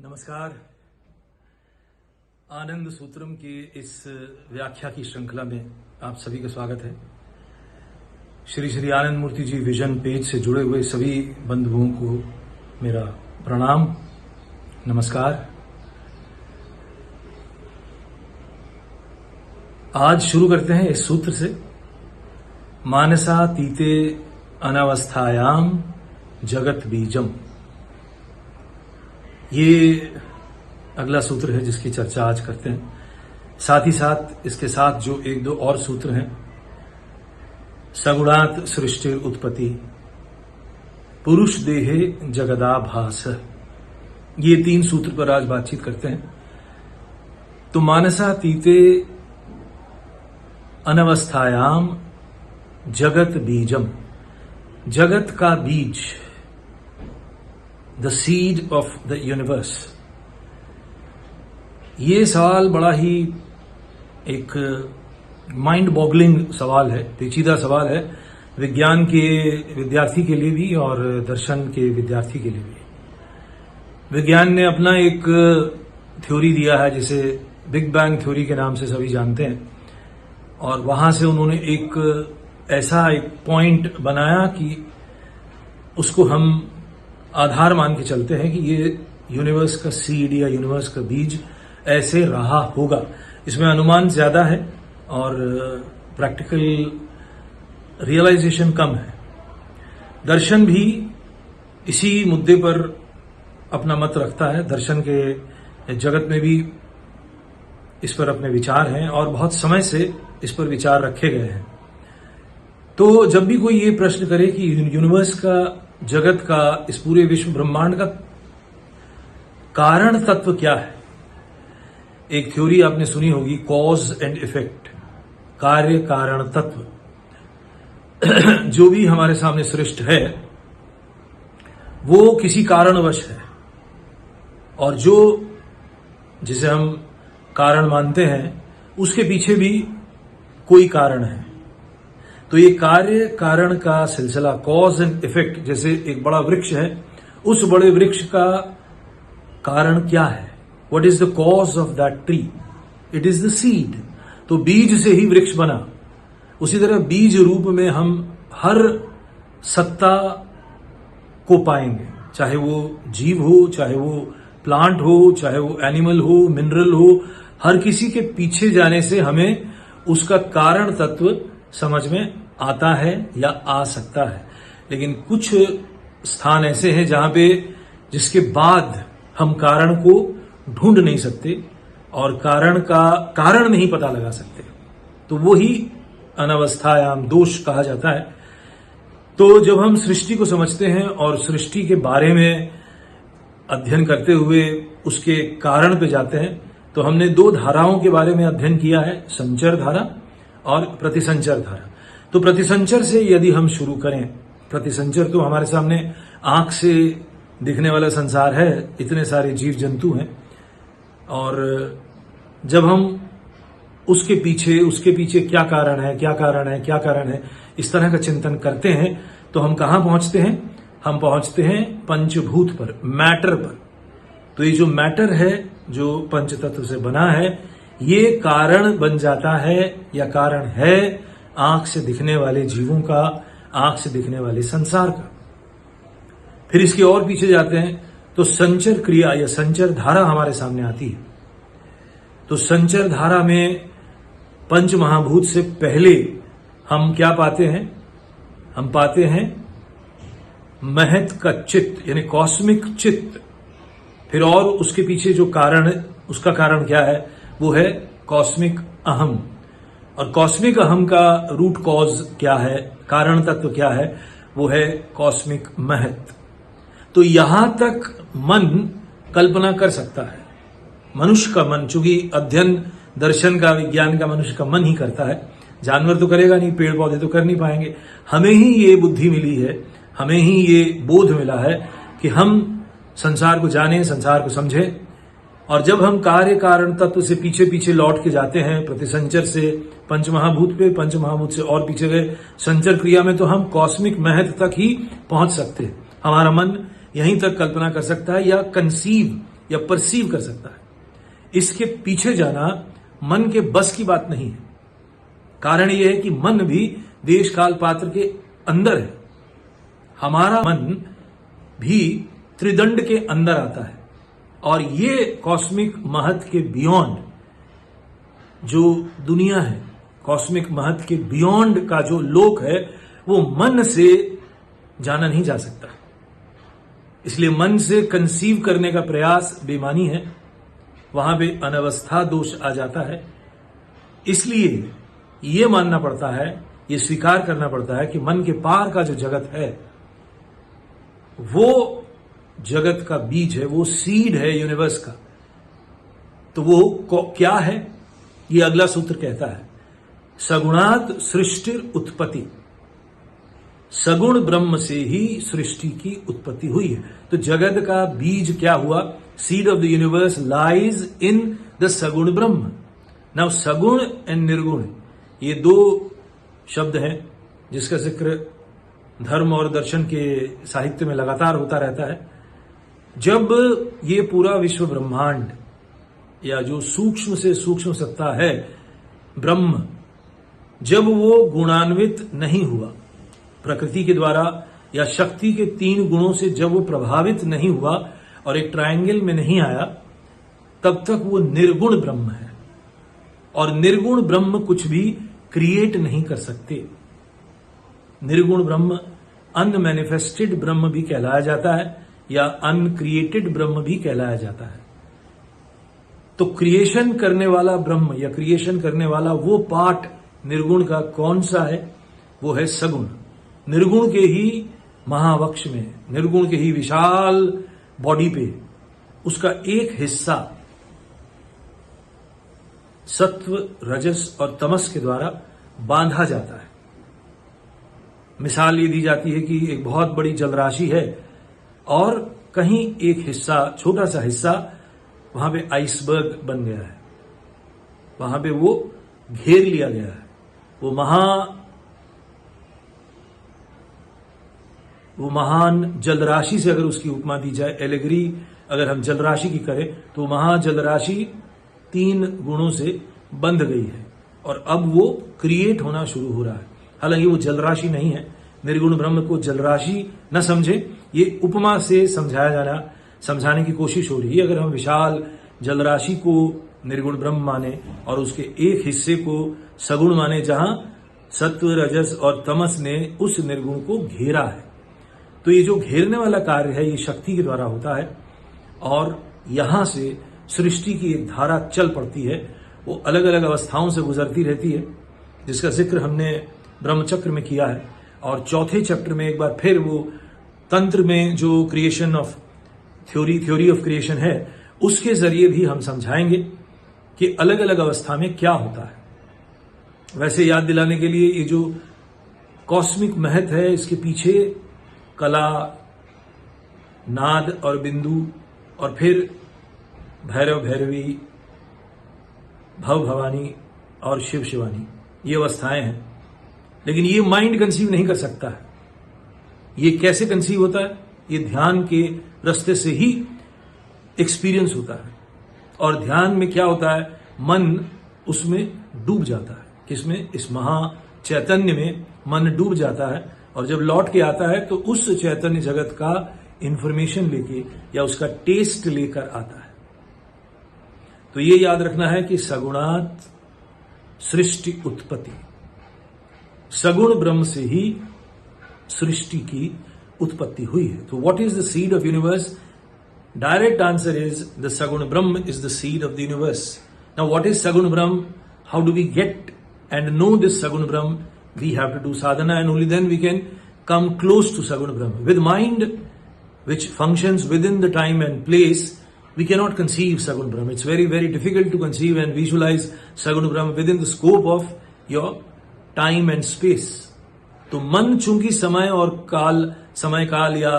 नमस्कार। आनंद सूत्रम के इस व्याख्या की श्रृंखला में आप सभी का स्वागत है। श्री श्री आनंद मूर्ति जी विजन पेज से जुड़े हुए सभी बंधुओं को मेरा प्रणाम, नमस्कार। आज शुरू करते हैं इस सूत्र से। मानसातीते अनवस्थायाम जगत बीजम। ये अगला सूत्र है जिसकी चर्चा आज करते हैं। साथ ही साथ इसके साथ जो एक दो और सूत्र हैं, सगुणात सृष्टि उत्पत्ति, पुरुष देहे जगदाभास, ये 3 सूत्र पर आज बातचीत करते हैं। तो मानसातीते अनवस्थायाम जगत बीजम, जगत का बीज, the seed of the universe. ये सवाल बड़ा ही एक माइंड बॉगलिंग सवाल है, पेचीदा सवाल है, विज्ञान के विद्यार्थी के लिए भी और दर्शन के विद्यार्थी के लिए भी। विज्ञान ने अपना एक थ्योरी दिया है जिसे बिग बैंग थ्योरी के नाम से सभी जानते हैं, और वहां से उन्होंने एक ऐसा एक पॉइंट बनाया कि उसको हम आधार मान के चलते हैं कि ये यूनिवर्स का सीड या यूनिवर्स का बीज ऐसे रहा होगा। इसमें अनुमान ज्यादा है और प्रैक्टिकल रियलाइजेशन कम है। दर्शन भी इसी मुद्दे पर अपना मत रखता है। दर्शन के जगत में भी इस पर अपने विचार हैं और बहुत समय से इस पर विचार रखे गए हैं। तो जब भी कोई ये प्रश्न करे कि यूनिवर्स का, जगत का, इस पूरे विश्व ब्रह्मांड का कारण तत्व क्या है, एक थ्योरी आपने सुनी होगी, कॉज एंड इफेक्ट, कार्य कारण तत्व। जो भी हमारे सामने सृष्ट है वो किसी कारणवश है, और जो जिसे हम कारण मानते हैं उसके पीछे भी कोई कारण है। तो ये कार्य कारण का सिलसिला, कॉज एंड इफेक्ट, जैसे एक बड़ा वृक्ष है, उस बड़े वृक्ष का कारण क्या है, what is the cause of that tree, it is the seed. तो बीज से ही वृक्ष बना। उसी तरह बीज रूप में हम हर सत्ता को पाएंगे, चाहे वो जीव हो, चाहे वो प्लांट हो, चाहे वो एनिमल हो, मिनरल हो। हर किसी के पीछे जाने से हमें उसका कारण तत्व समझ में आता है या आ सकता है। लेकिन कुछ स्थान ऐसे हैं जहां पे जिसके बाद हम कारण को ढूंढ नहीं सकते और कारण का कारण नहीं पता लगा सकते, तो वो ही अनवस्थायाम दोष कहा जाता है। तो जब हम सृष्टि को समझते हैं और सृष्टि के बारे में अध्ययन करते हुए उसके कारण पे जाते हैं, तो हमने 2 धाराओं के बारे में अध्ययन किया है, संचर धारा और प्रतिसंचर धारा। तो प्रतिसंचर से यदि हम शुरू करें, प्रतिसंचर तो हमारे सामने आंख से दिखने वाला संसार है, इतने सारे जीव जंतु हैं, और जब हम उसके पीछे क्या कारण है, क्या कारण है, क्या कारण है, इस तरह का चिंतन करते हैं, तो हम कहां पहुंचते हैं? हम पहुंचते हैं पंचभूत पर, मैटर पर। तो ये जो मैटर है, जो पंच तत्व से बना है, ये कारण बन जाता है या कारण है आंख से दिखने वाले जीवों का, आंख से दिखने वाले संसार का। फिर इसके और पीछे जाते हैं तो संचर क्रिया या संचर धारा हमारे सामने आती है। तो संचर धारा में पंच महाभूत से पहले हम क्या पाते हैं? हम पाते हैं महत का चित्त, यानी कॉस्मिक चित्त। फिर और उसके पीछे जो कारण है, उसका कारण क्या है? वो है कॉस्मिक अहम। और कॉस्मिक अहम का रूट कॉज क्या है, कारण तत्व क्या है? वो है कॉस्मिक महत। तो यहां तक मन कल्पना कर सकता है। मनुष्य का मन, चूंकि अध्ययन दर्शन का, विज्ञान का मनुष्य का मन ही करता है, जानवर तो करेगा नहीं, पेड़ पौधे तो कर नहीं पाएंगे। हमें ही ये बुद्धि मिली है, हमें ही ये बोध मिला है कि हम संसार को जानें, संसार को समझें। और जब हम कार्य कारण तत्व से पीछे पीछे लौट के जाते हैं, प्रतिसंचर से पंचमहाभूत पे, पंचमहाभूत से और पीछे गए संचर क्रिया में, तो हम कॉस्मिक महत तक ही पहुंच सकते हैं। हमारा मन यहीं तक कल्पना कर सकता है या कंसीव या परसीव कर सकता है। इसके पीछे जाना मन के बस की बात नहीं है। कारण यह है कि मन भी देश काल पात्र के अंदर है। हमारा मन भी त्रिदंड के अंदर आता है और ये कॉस्मिक महत्व के बियॉन्ड जो दुनिया है, कॉस्मिक महत्व के बियॉन्ड का जो लोक है, वो मन से जाना नहीं जा सकता। इसलिए मन से कंसीव करने का प्रयास बेईमानी है, वहां पे अनवस्था दोष आ जाता है। इसलिए ये मानना पड़ता है, ये स्वीकार करना पड़ता है कि मन के पार का जो जगत है वो जगत का बीज है, वो सीड है यूनिवर्स का। तो वो क्या है? ये अगला सूत्र कहता है, सगुणात सृष्टिर उत्पत्ति। सगुण ब्रह्म से ही सृष्टि की उत्पत्ति हुई है। तो जगत का बीज क्या हुआ? Seed of the universe lies in the Saguna Brahma. Now सगुण एंड निर्गुण ये दो शब्द हैं जिसका जिक्र धर्म और दर्शन के साहित्य में लगातार होता रहता है। जब ये पूरा विश्व ब्रह्मांड या जो सूक्ष्म से सूक्ष्म सत्ता है ब्रह्म, जब वो गुणान्वित नहीं हुआ प्रकृति के द्वारा या शक्ति के 3 गुणों से, जब वो प्रभावित नहीं हुआ और एक ट्रायंगल में नहीं आया, तब तक वो निर्गुण ब्रह्म है। और निर्गुण ब्रह्म कुछ भी क्रिएट नहीं कर सकते। निर्गुण ब्रह्म अनमैनिफेस्टेड ब्रह्म भी कहलाया जाता है या अनक्रिएटेड ब्रह्म भी कहलाया जाता है। तो क्रिएशन करने वाला ब्रह्म या क्रिएशन करने वाला वो पार्ट निर्गुण का कौन सा है? वो है सगुण। निर्गुण के ही महावक्ष में, निर्गुण के ही विशाल बॉडी पे उसका एक हिस्सा सत्व, रजस और तमस के द्वारा बांधा जाता है। मिसाल ये दी जाती है कि एक बहुत बड़ी जलराशि है और कहीं एक हिस्सा, छोटा सा हिस्सा, वहां पे आइसबर्ग बन गया है, वहां पे वो घेर लिया गया है। वो महान जलराशि से अगर उसकी उपमा दी जाए, एलेगरी अगर हम जलराशि की करें, तो महाजलराशि 3 गुणों से बंध गई है और अब वो क्रिएट होना शुरू हो रहा है। हालांकि वो जलराशि नहीं है, निर्गुण ब्रह्म को जलराशि न समझे, ये उपमा से समझाने की कोशिश हो रही है। अगर हम विशाल जलराशि को निर्गुण ब्रह्म माने और उसके एक हिस्से को सगुण माने, जहां सत्व, रजस और तमस ने उस निर्गुण को घेरा है, तो ये जो घेरने वाला कार्य है ये शक्ति के द्वारा होता है और यहां से सृष्टि की एक धारा चल पड़ती है। वो अलग अलग अवस्थाओं से गुजरती रहती है, जिसका जिक्र हमने ब्रह्मचक्र में किया है। और चौथे चैप्टर में एक बार फिर वो तंत्र में जो creation of theory of creation है, उसके जरिए भी हम समझाएंगे कि अलग अलग अवस्था में क्या होता है। वैसे याद दिलाने के लिए, ये जो कॉस्मिक महत्व है, इसके पीछे कला, नाद और बिंदु और फिर भैरव भैरवी, भव भवानी और शिव शिवानी, ये अवस्थाएं हैं। लेकिन ये माइंड कंसीव नहीं कर सकता है। ये कैसे कंसीव होता है? ये ध्यान के रास्ते से ही एक्सपीरियंस होता है। और ध्यान में क्या होता है? मन उसमें डूब जाता है। किसमें? इस महा चैतन्य में मन डूब जाता है और जब लौट के आता है तो उस चैतन्य जगत का इंफॉर्मेशन लेके या उसका टेस्ट लेकर आता है। तो ये याद रखना है कि सगुणात सृष्टि उत्पत्ति, सगुण ब्रह्म से ही सृष्टि की उत्पत्ति हुई है। तो what is the seed of universe? Direct answer is the Saguna Brahma is the seed of the universe. Now what is Saguna Brahma? How do we get and know this Saguna Brahma? We have to do sadhana and only then we can come close to Saguna Brahma. With mind which functions within the time and place, we cannot conceive Saguna Brahma. It's very, very difficult to conceive and visualize Saguna Brahma within the scope of your time and space. तो मन चूंकि समय काल या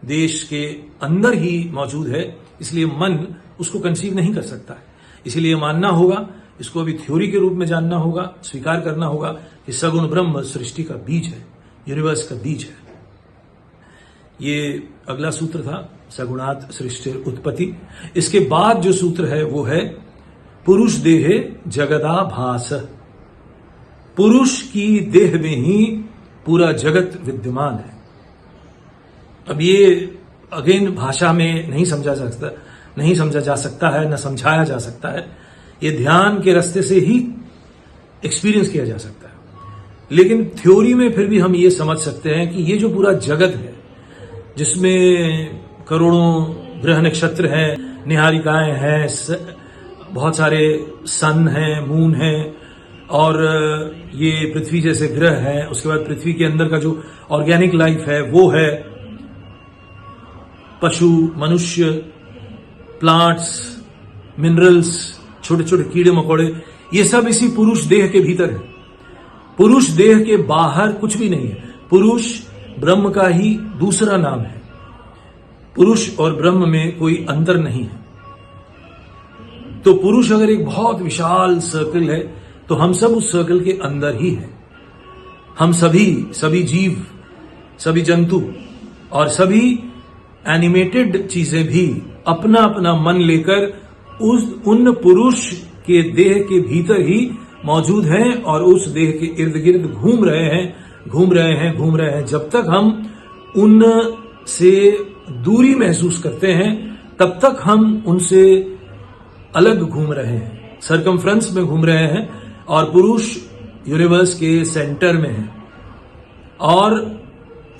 देश के अंदर ही मौजूद है, इसलिए मन उसको कंसीव नहीं कर सकता है। इसलिए मानना होगा, इसको अभी थ्योरी के रूप में जानना होगा, स्वीकार करना होगा कि सगुण ब्रह्म सृष्टि का बीज है, यूनिवर्स का बीज है। ये अगला सूत्र था, सगुणात् सृष्टि उत्पत्ति। इसके बाद जो सूत्र है वो है पुरुष देहे जगदाभास। पुरुष की देह में ही पूरा जगत विद्यमान है। अब ये अगेन भाषा में नहीं समझा जा सकता है, न समझाया जा सकता है। ये ध्यान के रास्ते से ही एक्सपीरियंस किया जा सकता है। लेकिन थ्योरी में फिर भी हम ये समझ सकते हैं कि ये जो पूरा जगत है, जिसमें करोड़ों ग्रह नक्षत्र हैं, निहारिकाएं हैं, बहुत सारे सन हैं, मून हैं, और ये पृथ्वी जैसे ग्रह हैं, उसके बाद पृथ्वी के अंदर का जो ऑर्गेनिक लाइफ है वो है, पशु, मनुष्य, प्लांट्स, मिनरल्स, छोटे छोटे कीड़े मकोड़े, ये सब इसी पुरुष देह के भीतर है। पुरुष देह के बाहर कुछ भी नहीं है। पुरुष ब्रह्म का ही दूसरा नाम है। पुरुष और ब्रह्म में कोई अंतर नहीं है। तो पुरुष अगर एक बहुत विशाल सर्कल है तो हम सब उस सर्कल के अंदर ही हैं। हम सभी जीव, सभी जंतु और सभी एनिमेटेड चीजें भी अपना अपना मन लेकर उन पुरुष के देह के भीतर ही मौजूद हैं और उस देह के इर्द गिर्द घूम रहे हैं। जब तक हम उन से दूरी महसूस करते हैं तब तक हम उनसे अलग घूम रहे हैं, सर्कमफ्रेंस में घूम रहे हैं, और पुरुष यूनिवर्स के सेंटर में है। और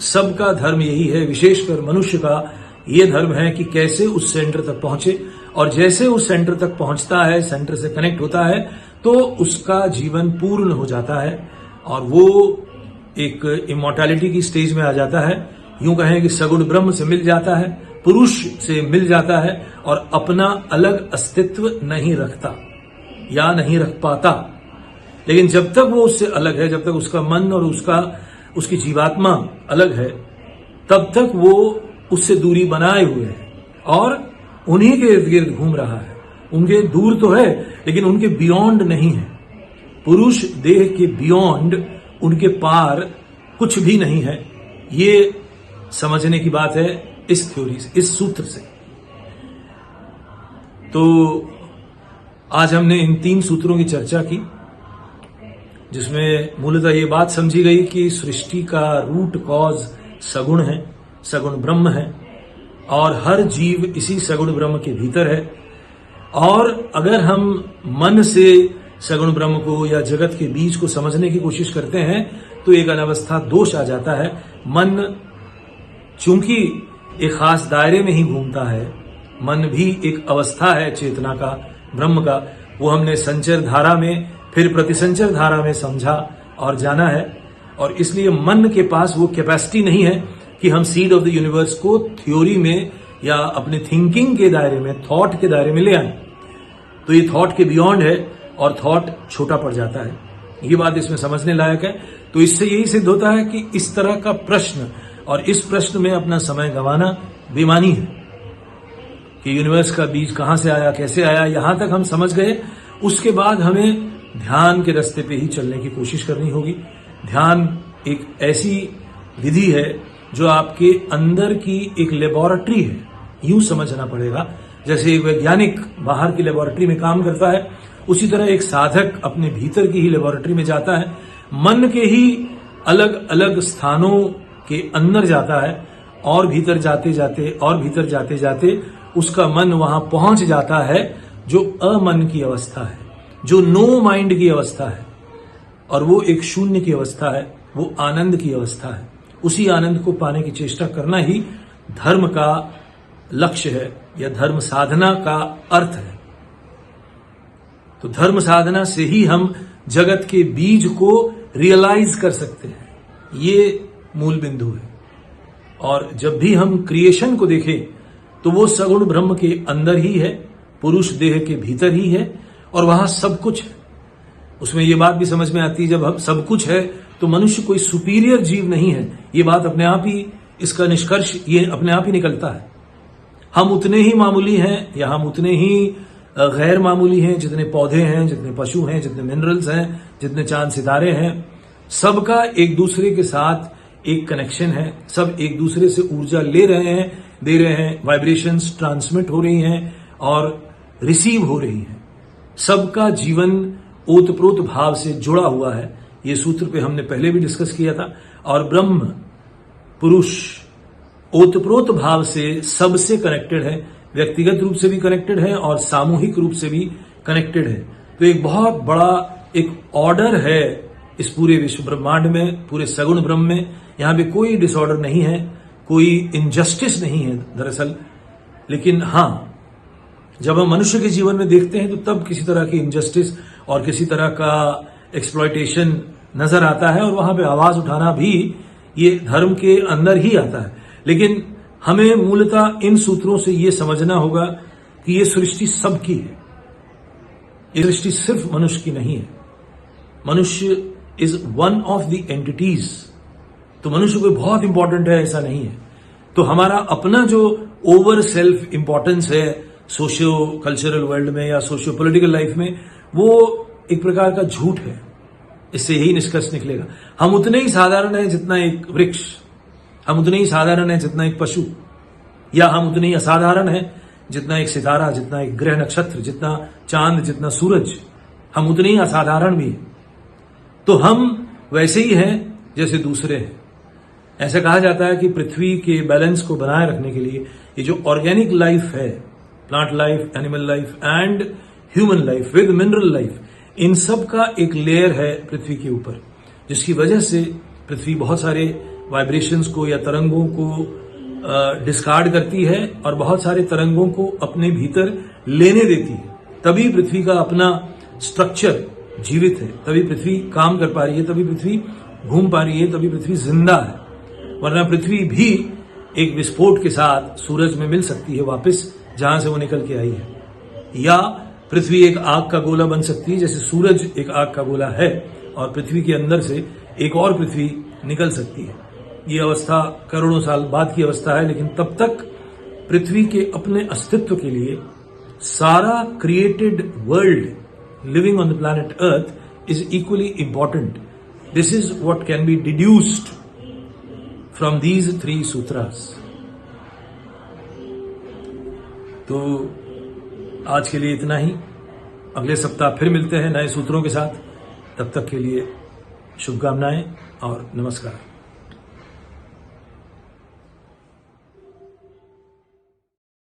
सबका धर्म यही है, विशेषकर मनुष्य का ये धर्म है कि कैसे उस सेंटर तक पहुंचे, और जैसे उस सेंटर तक पहुंचता है, सेंटर से कनेक्ट होता है, तो उसका जीवन पूर्ण हो जाता है और वो एक इमॉर्टैलिटी की स्टेज में आ जाता है। यूं कहें कि सगुण ब्रह्म से मिल जाता है, पुरुष से मिल जाता है और अपना अलग अस्तित्व नहीं रखता या नहीं रख पाता। लेकिन जब तक वो उससे अलग है, जब तक उसका मन और उसकी जीवात्मा अलग है, तब तक वो उससे दूरी बनाए हुए है और उन्हीं के इर्द गिर्द घूम रहा है। उनके दूर तो है लेकिन उनके बियॉन्ड नहीं है। पुरुष देह के बियॉन्ड, उनके पार कुछ भी नहीं है। ये समझने की बात है इस थ्योरी से, इस सूत्र से। तो आज हमने इन 3 सूत्रों की चर्चा की, जिसमें मूलतः ये बात समझी गई कि सृष्टि का रूट कॉज सगुण है, सगुण ब्रह्म है, और हर जीव इसी सगुण ब्रह्म के भीतर है। और अगर हम मन से सगुण ब्रह्म को या जगत के बीज को समझने की कोशिश करते हैं तो एक अनवस्था दोष आ जाता है। मन चूंकि एक खास दायरे में ही घूमता है, मन भी एक अवस्था है चेतना का, ब्रह्म का, वो हमने संचर धारा में फिर प्रतिसंचर धारा में समझा और जाना है। और इसलिए मन के पास वो कैपेसिटी नहीं है कि हम सीड ऑफ द यूनिवर्स को थ्योरी में या अपने थिंकिंग के दायरे में, थॉट के दायरे में ले आए। तो ये थॉट के बियॉन्ड है और थॉट छोटा पड़ जाता है। ये बात इसमें समझने लायक है। तो इससे यही सिद्ध होता है कि इस तरह का प्रश्न और इस प्रश्न में अपना समय गंवाना बेमानी है कि यूनिवर्स का बीज कहां से आया, कैसे आया। यहां तक हम समझ गए, उसके बाद हमें ध्यान के रास्ते पे ही चलने की कोशिश करनी होगी। ध्यान एक ऐसी विधि है जो आपके अंदर की एक लेबोरेटरी है, यूं समझना पड़ेगा। जैसे एक वैज्ञानिक बाहर की लेबोरेटरी में काम करता है, उसी तरह एक साधक अपने भीतर की ही लेबोरेटरी में जाता है, मन के ही अलग अलग स्थानों के अंदर जाता है, और भीतर जाते जाते उसका मन वहां पहुंच जाता है जो अमन की अवस्था है, जो नो माइंड की अवस्था है, और वो एक शून्य की अवस्था है, वो आनंद की अवस्था है। उसी आनंद को पाने की चेष्टा करना ही धर्म का लक्ष्य है या धर्म साधना का अर्थ है। तो धर्म साधना से ही हम जगत के बीज को रियलाइज कर सकते हैं, ये मूल बिंदु है। और जब भी हम क्रिएशन को देखें तो वो सगुण ब्रह्म के अंदर ही है, पुरुष देह के भीतर ही है, और वहां सब कुछ है। उसमें ये बात भी समझ में आती है, जब हम सब कुछ है तो मनुष्य कोई सुपीरियर जीव नहीं है। ये बात अपने आप ही, इसका निष्कर्ष ये अपने आप ही निकलता है। हम उतने ही मामूली हैं या हम उतने ही गैर मामूली हैं जितने पौधे हैं, जितने पशु हैं, जितने मिनरल्स हैं, जितने चांद सितारे हैं। सबका एक दूसरे के साथ एक कनेक्शन है, सब एक दूसरे से ऊर्जा ले रहे हैं, दे रहे हैं, वाइब्रेशंस ट्रांसमिट हो रही हैं और रिसीव हो रही हैं। सबका जीवन ओतप्रोत भाव से जुड़ा हुआ है। ये सूत्र पे हमने पहले भी डिस्कस किया था। और ब्रह्म पुरुष ओतप्रोत भाव से सबसे कनेक्टेड है, व्यक्तिगत रूप से भी कनेक्टेड है और सामूहिक रूप से भी कनेक्टेड है। तो एक बहुत बड़ा एक ऑर्डर है इस पूरे विश्व ब्रह्मांड में, पूरे सगुण ब्रह्म में। यहां पे कोई डिसऑर्डर नहीं है, कोई इनजस्टिस नहीं है दरअसल। लेकिन हां, जब हम मनुष्य के जीवन में देखते हैं तो तब किसी तरह की इनजस्टिस और किसी तरह का एक्सप्लॉयटेशन नजर आता है और वहां पे आवाज उठाना भी ये धर्म के अंदर ही आता है। लेकिन हमें मूलतः इन सूत्रों से ये समझना होगा कि ये सृष्टि सबकी है, ये सृष्टि सिर्फ मनुष्य की नहीं है। मनुष्य is one of the entities. तो मनुष्य कोई बहुत इंपॉर्टेंट है ऐसा नहीं है। तो हमारा अपना जो ओवर सेल्फ इंपॉर्टेंस है सोशियो कल्चरल वर्ल्ड में या सोशियो पॉलिटिकल लाइफ में, वो एक प्रकार का झूठ है। इससे यही निष्कर्ष निकलेगा, हम उतने ही साधारण हैं जितना एक वृक्ष, हम उतने ही साधारण हैं जितना एक पशु, या हम उतने ही असाधारण हैं जितना एक सितारा, जितना एक ग्रह नक्षत्र, जितना चांद, जितना सूरज। हम उतने ही असाधारण भी हैं। तो हम वैसे ही हैं जैसे दूसरे हैं। ऐसा कहा जाता है कि पृथ्वी के बैलेंस को बनाए रखने के लिए ये जो ऑर्गेनिक लाइफ है, plant life, animal life and human life with mineral life, इन सब का एक लेयर है पृथ्वी के ऊपर, जिसकी वजह से पृथ्वी बहुत सारे वाइब्रेशंस को या तरंगों को डिस्कार्ड करती है और बहुत सारे तरंगों को अपने भीतर लेने देती है। तभी पृथ्वी का अपना स्ट्रक्चर जीवित है, तभी पृथ्वी काम कर पा रही है, तभी पृथ्वी घूम पा रही है, तभी पृथ्वी जिंदा है। वरना पृथ्वी भी एक विस्फोट के साथ सूरज में मिल सकती है वापस, जहां से वो निकल के आई है, या पृथ्वी एक आग का गोला बन सकती है जैसे सूरज एक आग का गोला है और पृथ्वी के अंदर से एक और पृथ्वी निकल सकती है। ये अवस्था करोड़ों साल बाद की अवस्था है, लेकिन तब तक पृथ्वी के अपने अस्तित्व के लिए सारा created world living on the planet earth is equally important. This is what can be deduced from these 3 सूत्रास। तो आज के लिए इतना ही। अगले सप्ताह फिर मिलते हैं नए सूत्रों के साथ। तब तक के लिए शुभकामनाएं और नमस्कार।